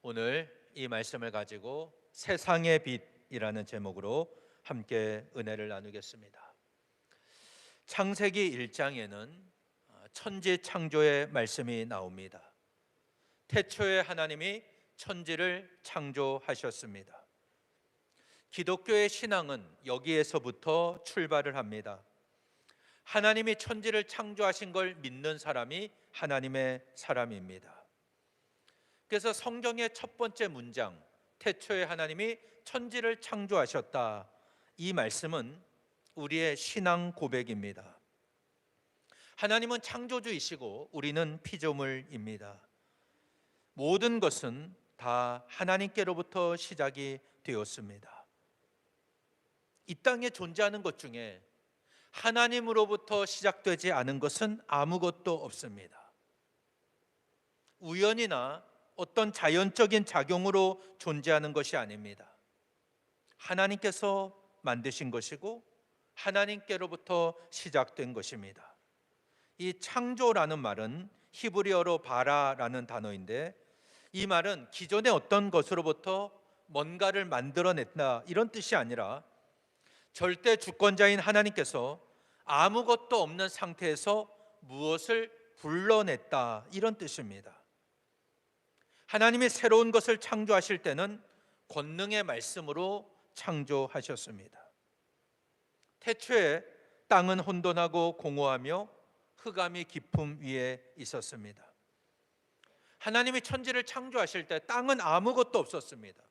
오늘 이 말씀을 가지고 세상의 빛이라는 제목으로 함께 은혜를 나누겠습니다. 창세기 1장에는 천지 창조의 말씀이 나옵니다. 태초에 하나님이 천지를 창조하셨습니다. 기독교의 신앙은 여기에서부터 출발을 합니다. 하나님이 천지를 창조하신 걸 믿는 사람이 하나님의 사람입니다. 그래서 성경의 첫 번째 문장, 태초에 하나님이 천지를 창조하셨다, 이 말씀은 우리의 신앙 고백입니다. 하나님은 창조주이시고 우리는 피조물입니다. 모든 것은 다 하나님께로부터 시작이 되었습니다. 이 땅에 존재하는 것 중에 하나님으로부터 시작되지 않은 것은 아무것도 없습니다. 우연이나 어떤 자연적인 작용으로 존재하는 것이 아닙니다. 하나님께서 만드신 것이고 하나님께로부터 시작된 것입니다. 이 창조라는 말은 히브리어로 바라라는 단어인데, 이 말은 기존의 어떤 것으로부터 뭔가를 만들어냈다, 이런 뜻이 아니라 절대 주권자인 하나님께서 아무것도 없는 상태에서 무엇을 불러냈다, 이런 뜻입니다. 하나님이 새로운 것을 창조하실 때는 권능의 말씀으로 창조하셨습니다. 태초에 땅은 혼돈하고 공허하며 흑암이 깊음 위에 있었습니다. 하나님이 천지를 창조하실 때 땅은 아무것도 없었습니다.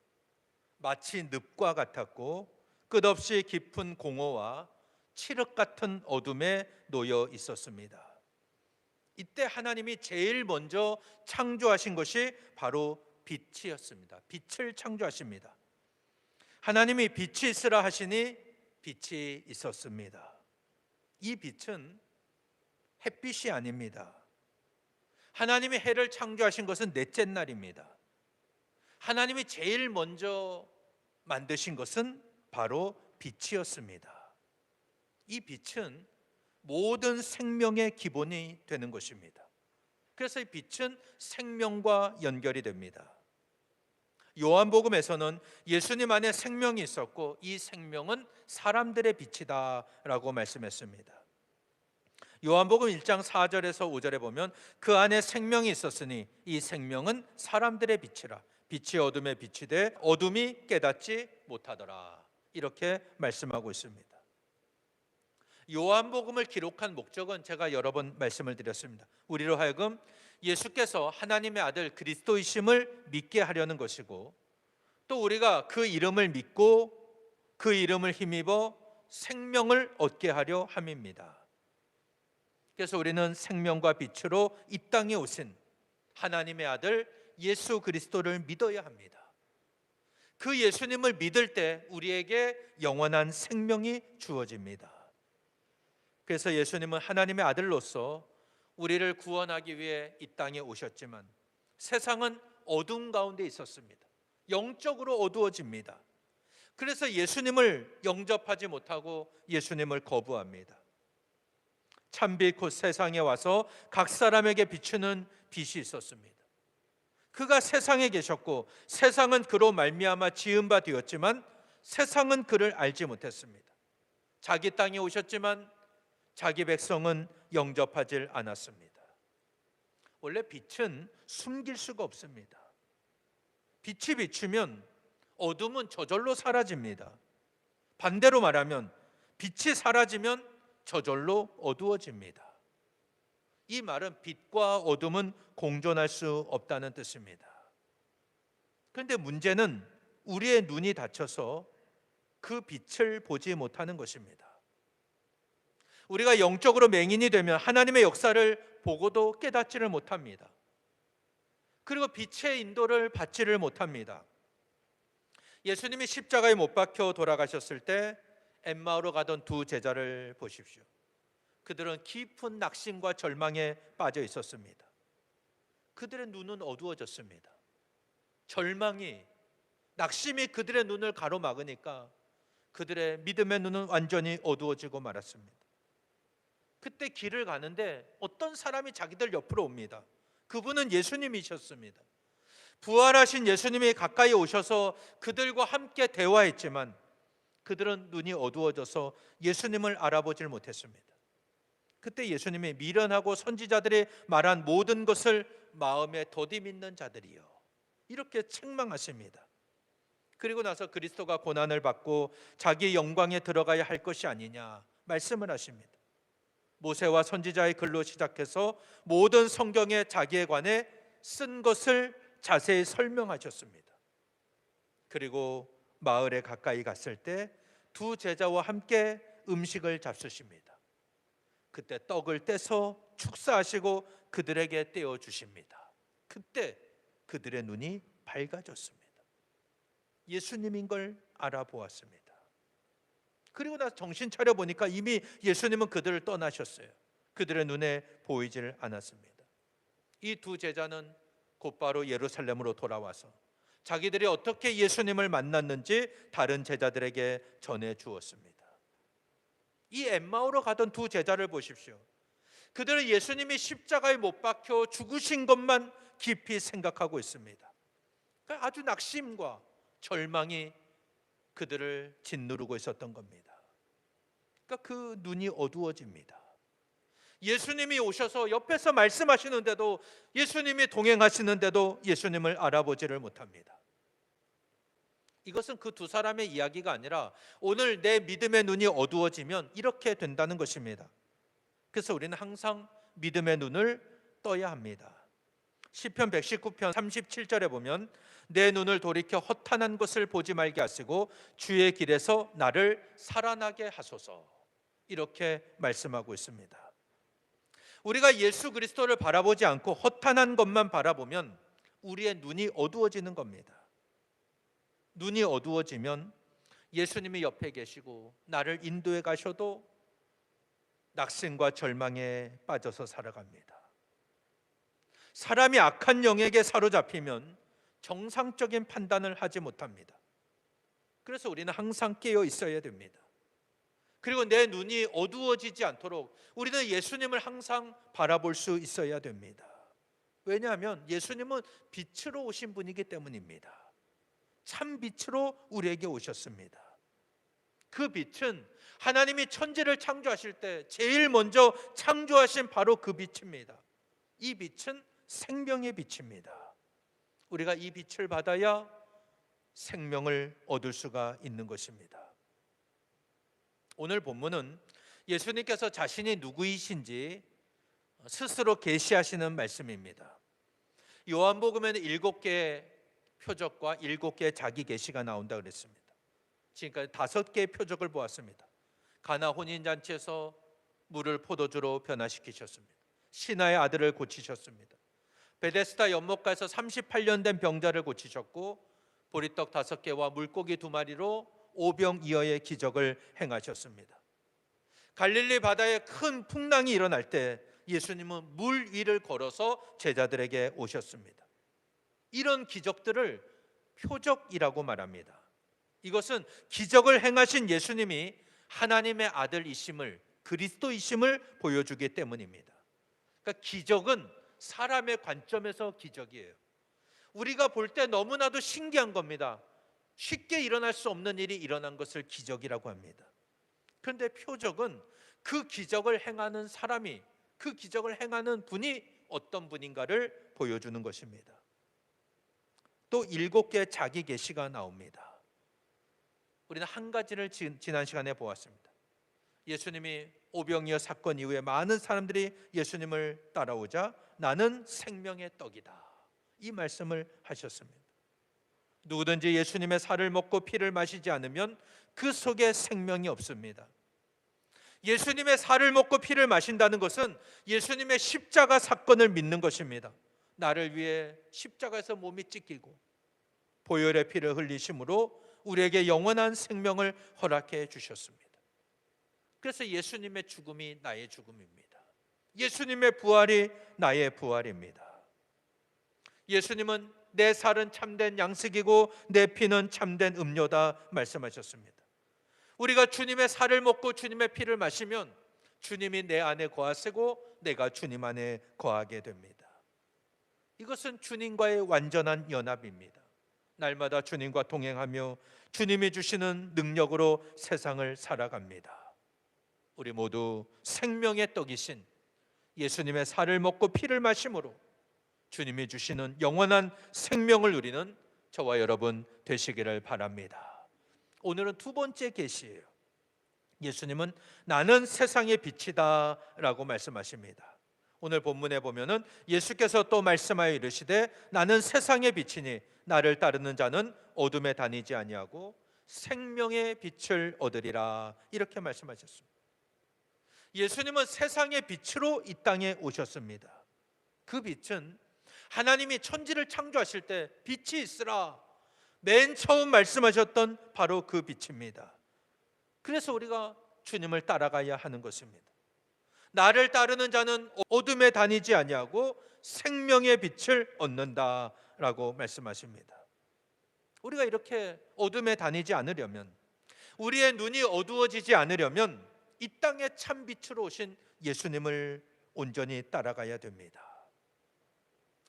마치 늪과 같았고 끝없이 깊은 공허와 칠흑 같은 어둠에 놓여 있었습니다. 이때 하나님이 제일 먼저 창조하신 것이 바로 빛이었습니다. 빛을 창조하십니다. 하나님이 빛이 있으라 하시니 빛이 있었습니다. 이 빛은 햇빛이 아닙니다. 하나님이 해를 창조하신 것은 넷째 날입니다. 하나님이 제일 먼저 만드신 것은 바로 빛이었습니다. 이 빛은 모든 생명의 기본이 되는 것입니다. 그래서 이 빛은 생명과 연결이 됩니다. 요한복음에서는 예수님 안에 생명이 있었고 이 생명은 사람들의 빛이다 라고 말씀했습니다. 요한복음 1장 4절에서 5절에 보면 그 안에 생명이 있었으니 이 생명은 사람들의 빛이라, 빛이 어둠에 빛이 돼 어둠이 깨닫지 못하더라, 이렇게 말씀하고 있습니다. 요한복음을 기록한 목적은 제가 여러 번 말씀을 드렸습니다. 우리로 하여금 예수께서 하나님의 아들 그리스도이심을 믿게 하려는 것이고, 또 우리가 그 이름을 믿고 그 이름을 힘입어 생명을 얻게 하려 함입니다. 그래서 우리는 생명과 빛으로 이 땅에 오신 하나님의 아들 예수 그리스도를 믿어야 합니다. 그 예수님을 믿을 때 우리에게 영원한 생명이 주어집니다. 그래서 예수님은 하나님의 아들로서 우리를 구원하기 위해 이 땅에 오셨지만 세상은 어둠 가운데 있었습니다. 영적으로 어두워집니다. 그래서 예수님을 영접하지 못하고 예수님을 거부합니다. 참빛 곧 세상에 와서 각 사람에게 비추는 빛이 있었습니다. 그가 세상에 계셨고 세상은 그로 말미암아 지은 바 되었지만 세상은 그를 알지 못했습니다. 자기 땅에 오셨지만 자기 백성은 영접하지 않았습니다. 원래 빛은 숨길 수가 없습니다. 빛이 비추면 어둠은 저절로 사라집니다. 반대로 말하면 빛이 사라지면 저절로 어두워집니다. 이 말은 빛과 어둠은 공존할 수 없다는 뜻입니다. 그런데 문제는 우리의 눈이 닫혀서 그 빛을 보지 못하는 것입니다. 우리가 영적으로 맹인이 되면 하나님의 역사를 보고도 깨닫지를 못합니다. 그리고 빛의 인도를 받지를 못합니다. 예수님이 십자가에 못 박혀 돌아가셨을 때 엠마오로 가던 두 제자를 보십시오. 그들은 깊은 낙심과 절망에 빠져 있었습니다. 그들의 눈은 어두워졌습니다. 절망이, 낙심이 그들의 눈을 가로막으니까 그들의 믿음의 눈은 완전히 어두워지고 말았습니다. 그때 길을 가는데 어떤 사람이 자기들 옆으로 옵니다. 그분은 예수님이셨습니다. 부활하신 예수님이 가까이 오셔서 그들과 함께 대화했지만 그들은 눈이 어두워져서 예수님을 알아보질 못했습니다. 그때 예수님이 미련하고 선지자들이 말한 모든 것을 마음에 더디 믿는 자들이요, 이렇게 책망하십니다. 그리고 나서 그리스도가 고난을 받고 자기 영광에 들어가야 할 것이 아니냐 말씀을 하십니다. 모세와 선지자의 글로 시작해서 모든 성경에 자기에 관해 쓴 것을 자세히 설명하셨습니다. 그리고 마을에 가까이 갔을 때 두 제자와 함께 음식을 잡수십니다. 그때 떡을 떼서 축사하시고 그들에게 떼어 주십니다. 그때 그들의 눈이 밝아졌습니다. 예수님인 걸 알아보았습니다. 그리고 나서 정신 차려 보니까 이미 예수님은 그들을 떠나셨어요. 그들의 눈에 보이질 않았습니다. 이 두 제자는 곧바로 예루살렘으로 돌아와서 자기들이 어떻게 예수님을 만났는지 다른 제자들에게 전해 주었습니다. 이 엠마오로 가던 두 제자를 보십시오. 그들은 예수님이 십자가에 못 박혀 죽으신 것만 깊이 생각하고 있습니다. 그러니까 아주 낙심과 절망이 그들을 짓누르고 있었던 겁니다. 그러니까 그 눈이 어두워집니다. 예수님이 오셔서 옆에서 말씀하시는데도, 예수님이 동행하시는데도 예수님을 알아보지를 못합니다. 이것은 그 두 사람의 이야기가 아니라 오늘 내 믿음의 눈이 어두워지면 이렇게 된다는 것입니다. 그래서 우리는 항상 믿음의 눈을 떠야 합니다. 시편 119편 37절에 보면 내 눈을 돌이켜 허탄한 것을 보지 말게 하시고 주의 길에서 나를 살아나게 하소서, 이렇게 말씀하고 있습니다. 우리가 예수 그리스도를 바라보지 않고 허탄한 것만 바라보면 우리의 눈이 어두워지는 겁니다. 눈이 어두워지면 예수님이 옆에 계시고 나를 인도해 가셔도 낙심과 절망에 빠져서 살아갑니다. 사람이 악한 영에게 사로잡히면 정상적인 판단을 하지 못합니다. 그래서 우리는 항상 깨어 있어야 됩니다. 그리고 내 눈이 어두워지지 않도록 우리는 예수님을 항상 바라볼 수 있어야 됩니다. 왜냐하면 예수님은 빛으로 오신 분이기 때문입니다. 참 빛으로 우리에게 오셨습니다. 그 빛은 하나님이 천지를 창조하실 때 제일 먼저 창조하신 바로 그 빛입니다. 이 빛은 생명의 빛입니다. 우리가 이 빛을 받아야 생명을 얻을 수가 있는 것입니다. 오늘 본문은 예수님께서 자신이 누구이신지 스스로 계시하시는 말씀입니다. 요한복음에는 7개의 표적과 7개의 자기 계시가 나온다 그랬습니다. 지금까지 5개의 표적을 보았습니다. 가나 혼인잔치에서 물을 포도주로 변화시키셨습니다. 신하의 아들을 고치셨습니다. 베데스다 연못가에서 38년 된 병자를 고치셨고 보리떡 5개와 물고기 2마리로 오병이어의 기적을 행하셨습니다. 갈릴리 바다에 큰 풍랑이 일어날 때 예수님은 물 위를 걸어서 제자들에게 오셨습니다. 이런 기적들을 표적이라고 말합니다. 이것은 기적을 행하신 예수님이 하나님의 아들이심을, 그리스도이심을 보여주기 때문입니다. 그러니까 기적은 사람의 관점에서 기적이에요. 우리가 볼 때 너무나도 신기한 겁니다. 쉽게 일어날 수 없는 일이 일어난 것을 기적이라고 합니다. 그런데 표적은 그 기적을 행하는 사람이, 그 기적을 행하는 분이 어떤 분인가를 보여주는 것입니다. 또 7개의 자기 계시가 나옵니다. 우리는 한 가지를 지난 시간에 보았습니다. 예수님이 오병이어 사건 이후에 많은 사람들이 예수님을 따라오자 나는 생명의 떡이다, 이 말씀을 하셨습니다. 누구든지 예수님의 살을 먹고 피를 마시지 않으면 그 속에 생명이 없습니다. 예수님의 살을 먹고 피를 마신다는 것은 예수님의 십자가 사건을 믿는 것입니다. 나를 위해 십자가에서 몸이 찢기고 보혈의 피를 흘리심으로 우리에게 영원한 생명을 허락해 주셨습니다. 그래서 예수님의 죽음이 나의 죽음입니다. 예수님의 부활이 나의 부활입니다. 예수님은 내 살은 참된 양식이고 내 피는 참된 음료다 말씀하셨습니다. 우리가 주님의 살을 먹고 주님의 피를 마시면 주님이 내 안에 거하시고 내가 주님 안에 거하게 됩니다. 이것은 주님과의 완전한 연합입니다. 날마다 주님과 동행하며 주님이 주시는 능력으로 세상을 살아갑니다. 우리 모두 생명의 떡이신 예수님의 살을 먹고 피를 마심으로 주님이 주시는 영원한 생명을 누리는 저와 여러분 되시기를 바랍니다. 오늘은 두 번째 계시예요. 예수님은 나는 세상의 빛이다 라고 말씀하십니다. 오늘 본문에 보면은 예수께서 또 말씀하여 이르시되 나는 세상의 빛이니 나를 따르는 자는 어둠에 다니지 아니하고 생명의 빛을 얻으리라, 이렇게 말씀하셨습니다. 예수님은 세상의 빛으로 이 땅에 오셨습니다. 그 빛은 하나님이 천지를 창조하실 때 빛이 있으라 맨 처음 말씀하셨던 바로 그 빛입니다. 그래서 우리가 주님을 따라가야 하는 것입니다. 나를 따르는 자는 어둠에 다니지 아니하고 생명의 빛을 얻는다라고 말씀하십니다. 우리가 이렇게 어둠에 다니지 않으려면, 우리의 눈이 어두워지지 않으려면 이 땅에 참 빛으로 오신 예수님을 온전히 따라가야 됩니다.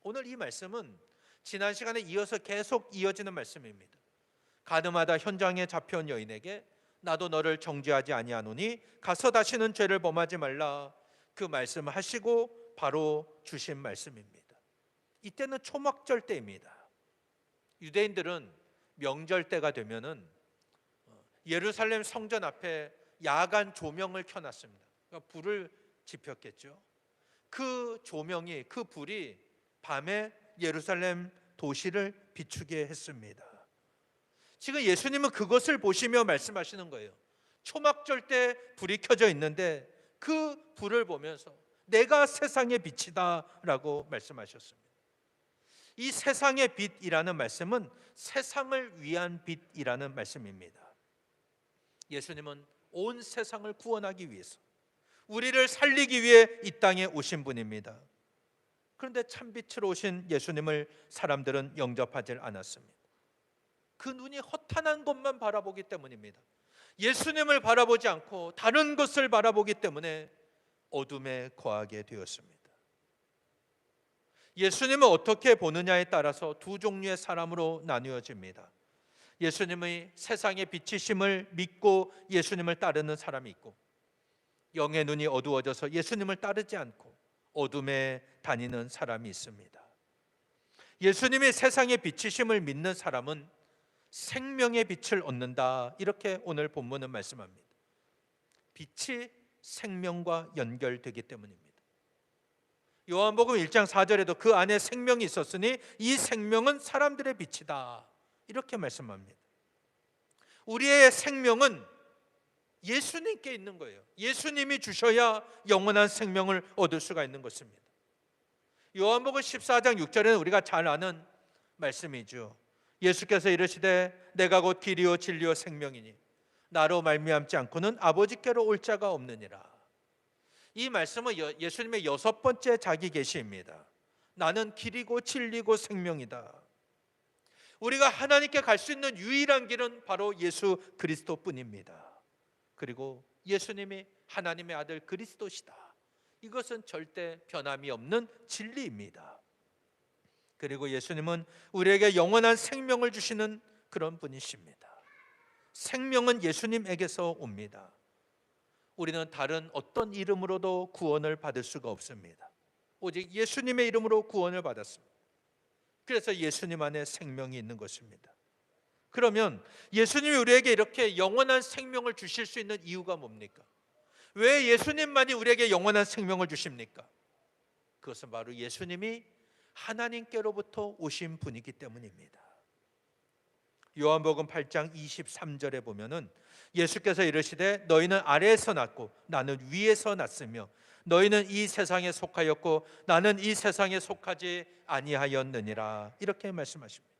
오늘 이 말씀은 지난 시간에 이어서 계속 이어지는 말씀입니다. 가늠하다 현장에 잡혀온 여인에게 나도 너를 정죄하지 아니하노니 가서 다시는 죄를 범하지 말라, 그 말씀을 하시고 바로 주신 말씀입니다. 이때는 초막절 때입니다. 유대인들은 명절 때가 되면은 예루살렘 성전 앞에 야간 조명을 켜놨습니다. 그러니까 불을 지폈겠죠. 그 조명이, 그 불이 밤에 예루살렘 도시를 비추게 했습니다. 지금 예수님은 그것을 보시며 말씀하시는 거예요. 초막절 때 불이 켜져 있는데 그 불을 보면서 내가 세상의 빛이다 라고 말씀하셨습니다. 이 세상의 빛이라는 말씀은 세상을 위한 빛이라는 말씀입니다. 예수님은 온 세상을 구원하기 위해서, 우리를 살리기 위해 이 땅에 오신 분입니다. 그런데 참빛으로 오신 예수님을 사람들은 영접하지 않았습니다. 그 눈이 허탄한 것만 바라보기 때문입니다. 예수님을 바라보지 않고 다른 것을 바라보기 때문에 어둠에 거하게 되었습니다. 예수님을 어떻게 보느냐에 따라서 두 종류의 사람으로 나누어집니다. 예수님의 세상의 빛이심을 믿고 예수님을 따르는 사람이 있고, 영의 눈이 어두워져서 예수님을 따르지 않고 어둠에 다니는 사람이 있습니다. 예수님이 세상의 빛이심을 믿는 사람은 생명의 빛을 얻는다, 이렇게 오늘 본문은 말씀합니다. 빛이 생명과 연결되기 때문입니다. 요한복음 1장 4절에도 그 안에 생명이 있었으니 이 생명은 사람들의 빛이다, 이렇게 말씀합니다. 우리의 생명은 예수님께 있는 거예요. 예수님이 주셔야 영원한 생명을 얻을 수가 있는 것입니다. 요한복음 14장 6절에는 우리가 잘 아는 말씀이죠. 예수께서 이르시되 내가 곧 길이요 진리요 생명이니 나로 말미암지 않고는 아버지께로 올 자가 없느니라. 이 말씀은 예수님의 6번째 자기 계시입니다. 나는 길이고 진리고 생명이다. 우리가 하나님께 갈 수 있는 유일한 길은 바로 예수 그리스도뿐입니다. 그리고 예수님이 하나님의 아들 그리스도시다. 이것은 절대 변함이 없는 진리입니다. 그리고 예수님은 우리에게 영원한 생명을 주시는 그런 분이십니다. 생명은 예수님에게서 옵니다. 우리는 다른 어떤 이름으로도 구원을 받을 수가 없습니다. 오직 예수님의 이름으로 구원을 받았습니다. 그래서 예수님 안에 생명이 있는 것입니다. 그러면 예수님이 우리에게 이렇게 영원한 생명을 주실 수 있는 이유가 뭡니까? 왜 예수님만이 우리에게 영원한 생명을 주십니까? 그것은 바로 예수님이 하나님께로부터 오신 분이기 때문입니다. 요한복음 8장 23절에 보면은 예수께서 이르시되 너희는 아래에서 났고 나는 위에서 났으며 너희는 이 세상에 속하였고 나는 이 세상에 속하지 아니하였느니라, 이렇게 말씀하십니다.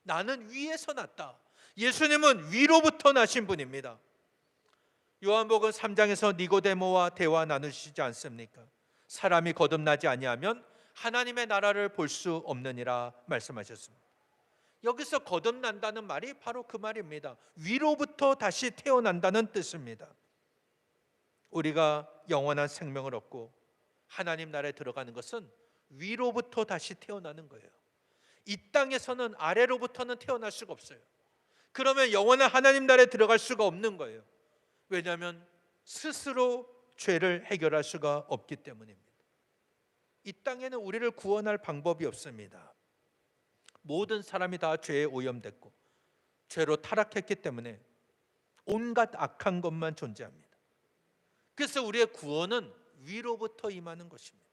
나는 위에서 났다. 예수님은 위로부터 나신 분입니다. 요한복음 3장에서 니고데모와 대화 나누시지 않습니까? 사람이 거듭나지 아니하면 하나님의 나라를 볼 수 없느니라 말씀하셨습니다. 여기서 거듭난다는 말이 바로 그 말입니다. 위로부터 다시 태어난다는 뜻입니다. 우리가 영원한 생명을 얻고 하나님 나라에 들어가는 것은 위로부터 다시 태어나는 거예요. 이 땅에서는 아래로부터는 태어날 수가 없어요. 그러면 영원한 하나님 나라에 들어갈 수가 없는 거예요. 왜냐하면 스스로 죄를 해결할 수가 없기 때문입니다. 이 땅에는 우리를 구원할 방법이 없습니다. 모든 사람이 다 죄에 오염됐고 죄로 타락했기 때문에 온갖 악한 것만 존재합니다. 그래서 우리의 구원은 위로부터 임하는 것입니다.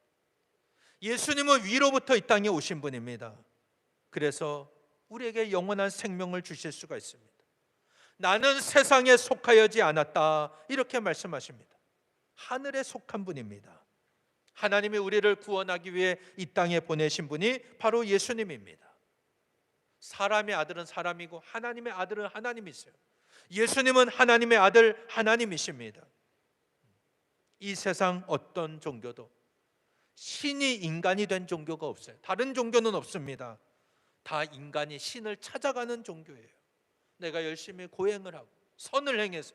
예수님은 위로부터 이 땅에 오신 분입니다. 그래서 우리에게 영원한 생명을 주실 수가 있습니다. 나는 세상에 속하여지 않았다, 이렇게 말씀하십니다. 하늘에 속한 분입니다. 하나님이 우리를 구원하기 위해 이 땅에 보내신 분이 바로 예수님입니다. 사람의 아들은 사람이고 하나님의 아들은 하나님이세요. 예수님은 하나님의 아들 하나님이십니다. 이 세상 어떤 종교도 신이 인간이 된 종교가 없어요. 다른 종교는 없습니다. 다 인간이 신을 찾아가는 종교예요. 내가 열심히 고행을 하고 선을 행해서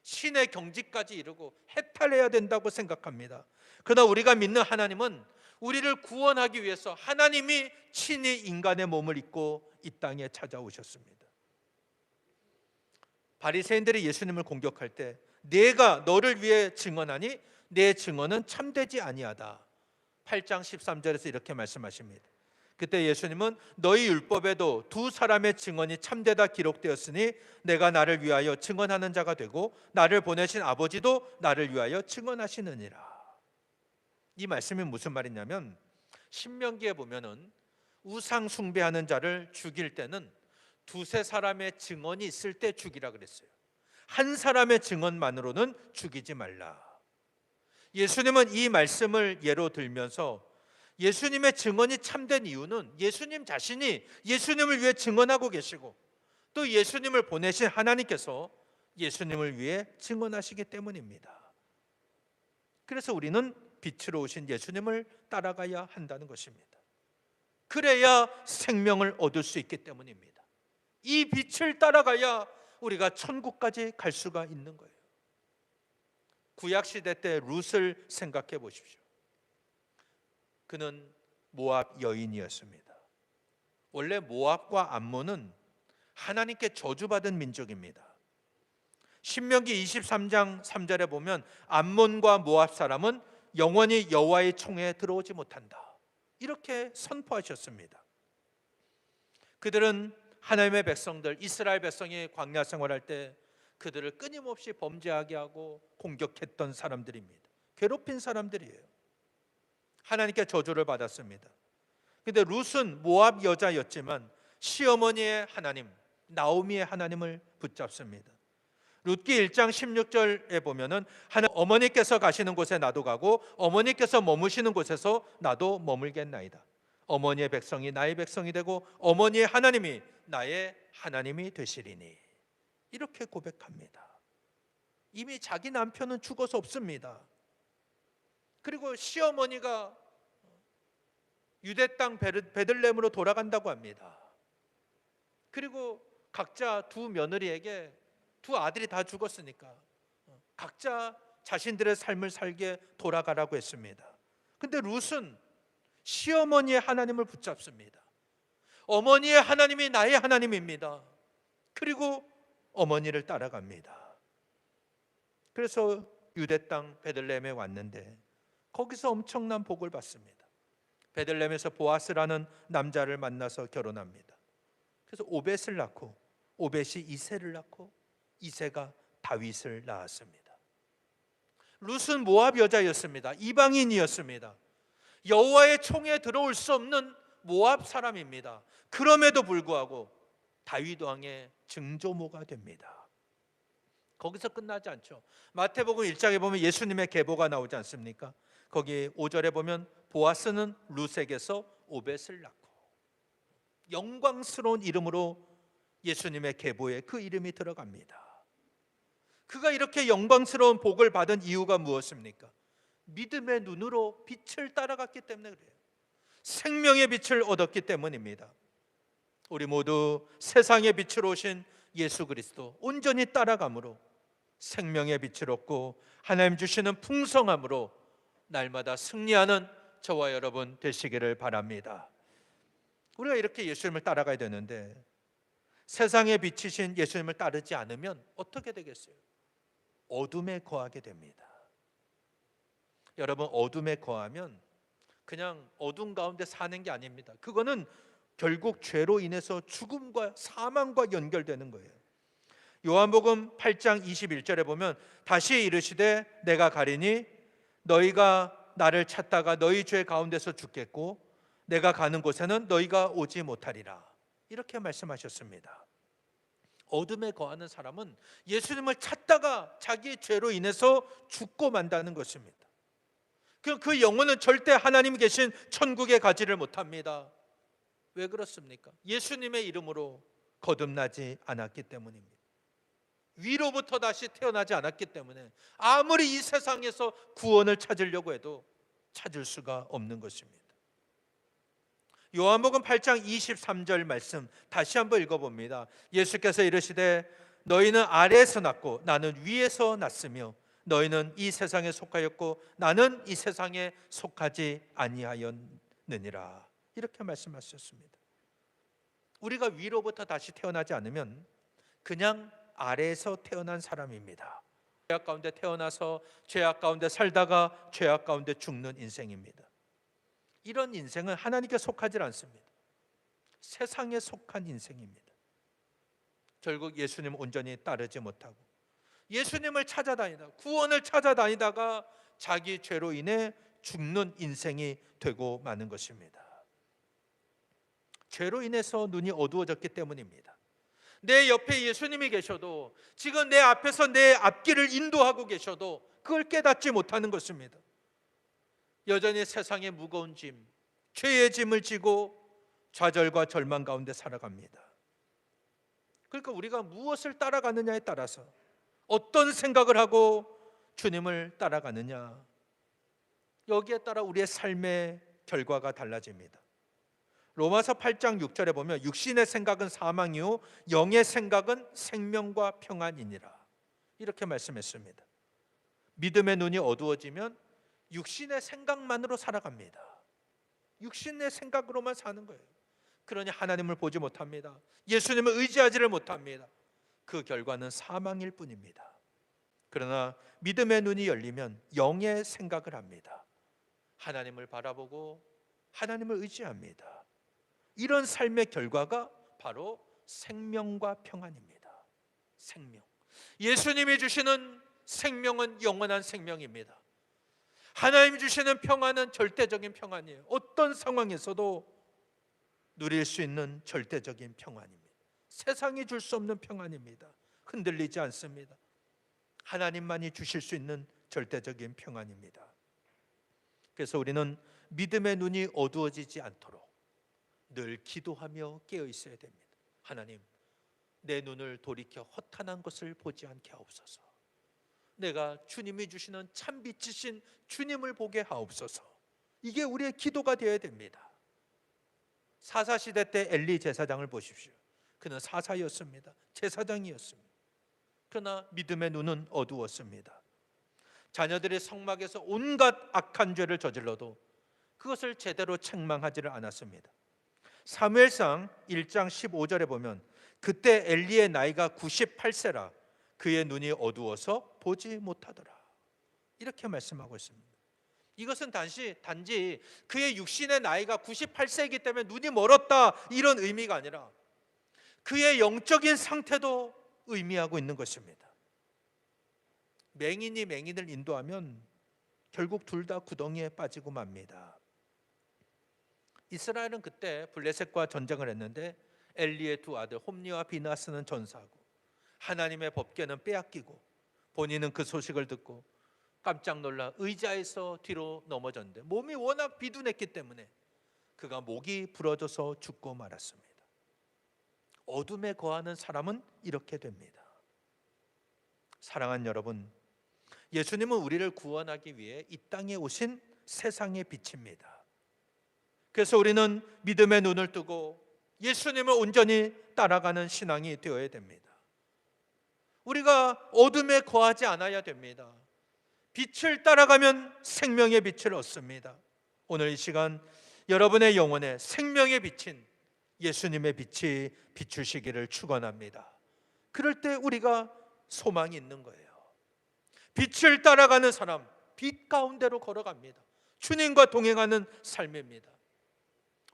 신의 경지까지 이루고 해탈해야 된다고 생각합니다. 그러나 우리가 믿는 하나님은 우리를 구원하기 위해서 하나님이 친히 인간의 몸을 입고 이 땅에 찾아오셨습니다. 바리새인들이 예수님을 공격할 때 내가 너를 위해 증언하니 내 증언은 참되지 아니하다. 8장 13절에서 이렇게 말씀하십니다. 그때 예수님은 너희 율법에도 두 사람의 증언이 참되다 기록되었으니 내가 나를 위하여 증언하는 자가 되고 나를 보내신 아버지도 나를 위하여 증언하시느니라. 이 말씀이 무슨 말이냐면 신명기에 보면은 우상 숭배하는 자를 죽일 때는 두세 사람의 증언이 있을 때 죽이라 그랬어요. 한 사람의 증언만으로는 죽이지 말라. 예수님은 이 말씀을 예로 들면서 예수님의 증언이 참된 이유는 예수님 자신이 예수님을 위해 증언하고 계시고 또 예수님을 보내신 하나님께서 예수님을 위해 증언하시기 때문입니다. 그래서 우리는 빛으로 오신 예수님을 따라가야 한다는 것입니다. 그래야 생명을 얻을 수 있기 때문입니다. 이 빛을 따라가야 우리가 천국까지 갈 수가 있는 거예요. 구약시대 때 룻을 생각해 보십시오. 그는 모압 여인이었습니다. 원래 모압과 암몬은 하나님께 저주받은 민족입니다. 신명기 23장 3절에 보면 암몬과 모압 사람은 영원히 여호와의 총에 들어오지 못한다, 이렇게 선포하셨습니다. 그들은 하나님의 백성들, 이스라엘 백성이 광야 생활할 때 그들을 끊임없이 범죄하게 하고 공격했던 사람들입니다. 괴롭힌 사람들이에요. 하나님께 저주를 받았습니다. 근데 룻은 모압 여자였지만 시어머니의 하나님, 나오미의 하나님을 붙잡습니다. 룻기 1장 16절에 보면은 어머니께서 가시는 곳에 나도 가고 어머니께서 머무시는 곳에서 나도 머물겠나이다. 어머니의 백성이 나의 백성이 되고 어머니의 하나님이 나의 하나님이 되시리니, 이렇게 고백합니다. 이미 자기 남편은 죽어서 없습니다. 그리고 시어머니가 유대 땅 베들레헴으로 돌아간다고 합니다. 그리고 각자 두 며느리에게 두 아들이 다 죽었으니까 각자 자신들의 삶을 살게 돌아가라고 했습니다. 근데 룻은 시어머니의 하나님을 붙잡습니다. 어머니의 하나님이 나의 하나님입니다. 그리고 어머니를 따라갑니다. 그래서 유대 땅 베들레헴에 왔는데 거기서 엄청난 복을 받습니다. 베들레헴에서 보아스라는 남자를 만나서 결혼합니다. 그래서 오벳을 낳고 오벳이 이새를 낳고 이새가 다윗을 낳았습니다. 룻은 모압 여자였습니다. 이방인이었습니다. 여호와의 총에 들어올 수 없는 모압 사람입니다. 그럼에도 불구하고 다윗 왕의 증조모가 됩니다. 거기서 끝나지 않죠. 마태복음 1장에 보면 예수님의 계보가 나오지 않습니까? 거기 5절에 보면 보아스는 룻에게서 오벳을 낳고, 영광스러운 이름으로 예수님의 계보에 그 이름이 들어갑니다. 그가 이렇게 영광스러운 복을 받은 이유가 무엇입니까? 믿음의 눈으로 빛을 따라갔기 때문에 그래요. 생명의 빛을 얻었기 때문입니다. 우리 모두 세상의 빛으로 오신 예수 그리스도 온전히 따라감으로 생명의 빛을 얻고 하나님 주시는 풍성함으로 날마다 승리하는 저와 여러분 되시기를 바랍니다. 우리가 이렇게 예수님을 따라가야 되는데 세상에 비치신 예수님을 따르지 않으면 어떻게 되겠어요? 어둠에 거하게 됩니다. 여러분, 어둠에 거하면 그냥 어둠 가운데 사는 게 아닙니다. 그거는 결국 죄로 인해서 죽음과 사망과 연결되는 거예요. 요한복음 8장 21절에 보면 다시 이르시되 내가 가리니 너희가 나를 찾다가 너희 죄 가운데서 죽겠고 내가 가는 곳에는 너희가 오지 못하리라. 이렇게 말씀하셨습니다. 어둠에 거하는 사람은 예수님을 찾다가 자기의 죄로 인해서 죽고 만다는 것입니다. 그 영혼은 절대 하나님 계신 천국에 가지를 못합니다. 왜 그렇습니까? 예수님의 이름으로 거듭나지 않았기 때문입니다. 위로부터 다시 태어나지 않았기 때문에 아무리 이 세상에서 구원을 찾으려고 해도 찾을 수가 없는 것입니다. 요한복음 8장 23절 말씀 다시 한번 읽어봅니다. 예수께서 이르시되 너희는 아래에서 났고 나는 위에서 났으며 너희는 이 세상에 속하였고 나는 이 세상에 속하지 아니하였느니라. 이렇게 말씀하셨습니다. 우리가 위로부터 다시 태어나지 않으면 그냥 아래에서 태어난 사람입니다. 죄악 가운데 태어나서 죄악 가운데 살다가 죄악 가운데 죽는 인생입니다. 이런 인생은 하나님께 속하지 않습니다. 세상에 속한 인생입니다. 결국 예수님 온전히 따르지 못하고 예수님을 찾아다니다 구원을 찾아다니다가 자기 죄로 인해 죽는 인생이 되고 마는 것입니다. 죄로 인해서 눈이 어두워졌기 때문입니다. 내 옆에 예수님이 계셔도 지금 내 앞에서 내 앞길을 인도하고 계셔도 그걸 깨닫지 못하는 것입니다. 여전히 세상의 무거운 짐, 죄의 짐을 지고 좌절과 절망 가운데 살아갑니다. 그러니까 우리가 무엇을 따라가느냐에 따라서 어떤 생각을 하고 주님을 따라가느냐, 여기에 따라 우리의 삶의 결과가 달라집니다. 로마서 8장 6절에 보면 육신의 생각은 사망이요 영의 생각은 생명과 평안이니라. 이렇게 말씀했습니다. 믿음의 눈이 어두워지면 육신의 생각만으로 살아갑니다. 육신의 생각으로만 사는 거예요. 그러니 하나님을 보지 못합니다. 예수님을 의지하지를 못합니다. 그 결과는 사망일 뿐입니다. 그러나 믿음의 눈이 열리면 영의 생각을 합니다. 하나님을 바라보고 하나님을 의지합니다. 이런 삶의 결과가 바로 생명과 평안입니다. 생명. 예수님이 주시는 생명은 영원한 생명입니다. 하나님이 주시는 평안은 절대적인 평안이에요. 어떤 상황에서도 누릴 수 있는 절대적인 평안입니다. 세상이 줄 수 없는 평안입니다. 흔들리지 않습니다. 하나님만이 주실 수 있는 절대적인 평안입니다. 그래서 우리는 믿음의 눈이 어두워지지 않도록 늘 기도하며 깨어 있어야 됩니다. 하나님, 내 눈을 돌이켜 허탄한 것을 보지 않게 하옵소서. 내가 주님이 주시는 참빛이신 주님을 보게 하옵소서. 이게 우리의 기도가 되어야 됩니다. 사사시대 때 엘리 제사장을 보십시오. 그는 사사였습니다. 제사장이었습니다. 그러나 믿음의 눈은 어두웠습니다. 자녀들이 성막에서 온갖 악한 죄를 저질러도 그것을 제대로 책망하지를 않았습니다. 사무엘상 1장 15절에 보면 그때 엘리의 나이가 98세라 그의 눈이 어두워서 보지 못하더라. 이렇게 말씀하고 있습니다. 이것은 단지 그의 육신의 나이가 98세이기 때문에 눈이 멀었다 이런 의미가 아니라 그의 영적인 상태도 의미하고 있는 것입니다. 맹인이 맹인을 인도하면 결국 둘 다 구덩이에 빠지고 맙니다. 이스라엘은 그때 블레셋과 전쟁을 했는데 엘리의 두 아들 홈니와 비나스는 전사하고 하나님의 법궤는 빼앗기고 본인은 그 소식을 듣고 깜짝 놀라 의자에서 뒤로 넘어졌는데 몸이 워낙 비둔했기 때문에 그가 목이 부러져서 죽고 말았습니다. 어둠에 거하는 사람은 이렇게 됩니다. 사랑하는 여러분, 예수님은 우리를 구원하기 위해 이 땅에 오신 세상의 빛입니다. 그래서 우리는 믿음의 눈을 뜨고 예수님을 온전히 따라가는 신앙이 되어야 됩니다. 우리가 어둠에 거하지 않아야 됩니다. 빛을 따라가면 생명의 빛을 얻습니다. 오늘 이 시간 여러분의 영혼에 생명의 빛인 예수님의 빛이 비추시기를 축원합니다. 그럴 때 우리가 소망이 있는 거예요. 빛을 따라가는 사람, 빛 가운데로 걸어갑니다. 주님과 동행하는 삶입니다.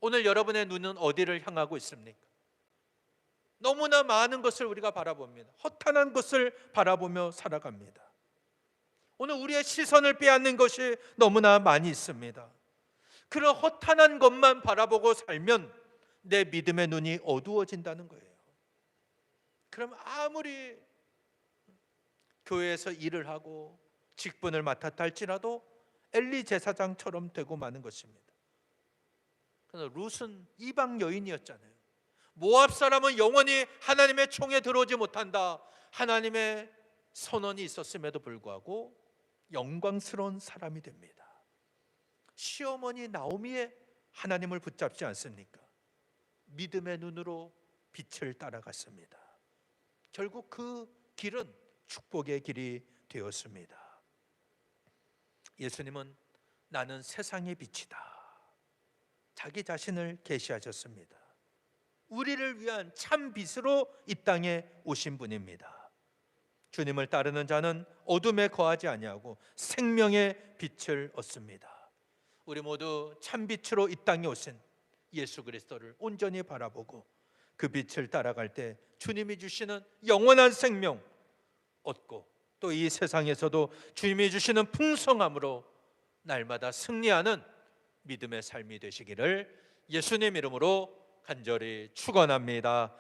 오늘 여러분의 눈은 어디를 향하고 있습니까? 너무나 많은 것을 우리가 바라봅니다. 허탄한 것을 바라보며 살아갑니다. 오늘 우리의 시선을 빼앗는 것이 너무나 많이 있습니다. 그런 허탄한 것만 바라보고 살면 내 믿음의 눈이 어두워진다는 거예요. 그럼 아무리 교회에서 일을 하고 직분을 맡았다 할지라도 엘리 제사장처럼 되고 마는 것입니다. 그래서 룻은 이방 여인이었잖아요. 모압 사람은 영원히 하나님의 총에 들어오지 못한다. 하나님의 선언이 있었음에도 불구하고 영광스러운 사람이 됩니다. 시어머니 나오미의 하나님을 붙잡지 않습니까? 믿음의 눈으로 빛을 따라갔습니다. 결국 그 길은 축복의 길이 되었습니다. 예수님은 나는 세상의 빛이다. 자기 자신을 계시하셨습니다. 우리를 위한 참 빛으로 이 땅에 오신 분입니다. 주님을 따르는 자는 어둠에 거하지 아니하고 생명의 빛을 얻습니다. 우리 모두 참 빛으로 이 땅에 오신 예수 그리스도를 온전히 바라보고 그 빛을 따라갈 때 주님이 주시는 영원한 생명 얻고 또 이 세상에서도 주님이 주시는 풍성함으로 날마다 승리하는 믿음의 삶이 되시기를 예수님 이름으로 간절히 축원합니다.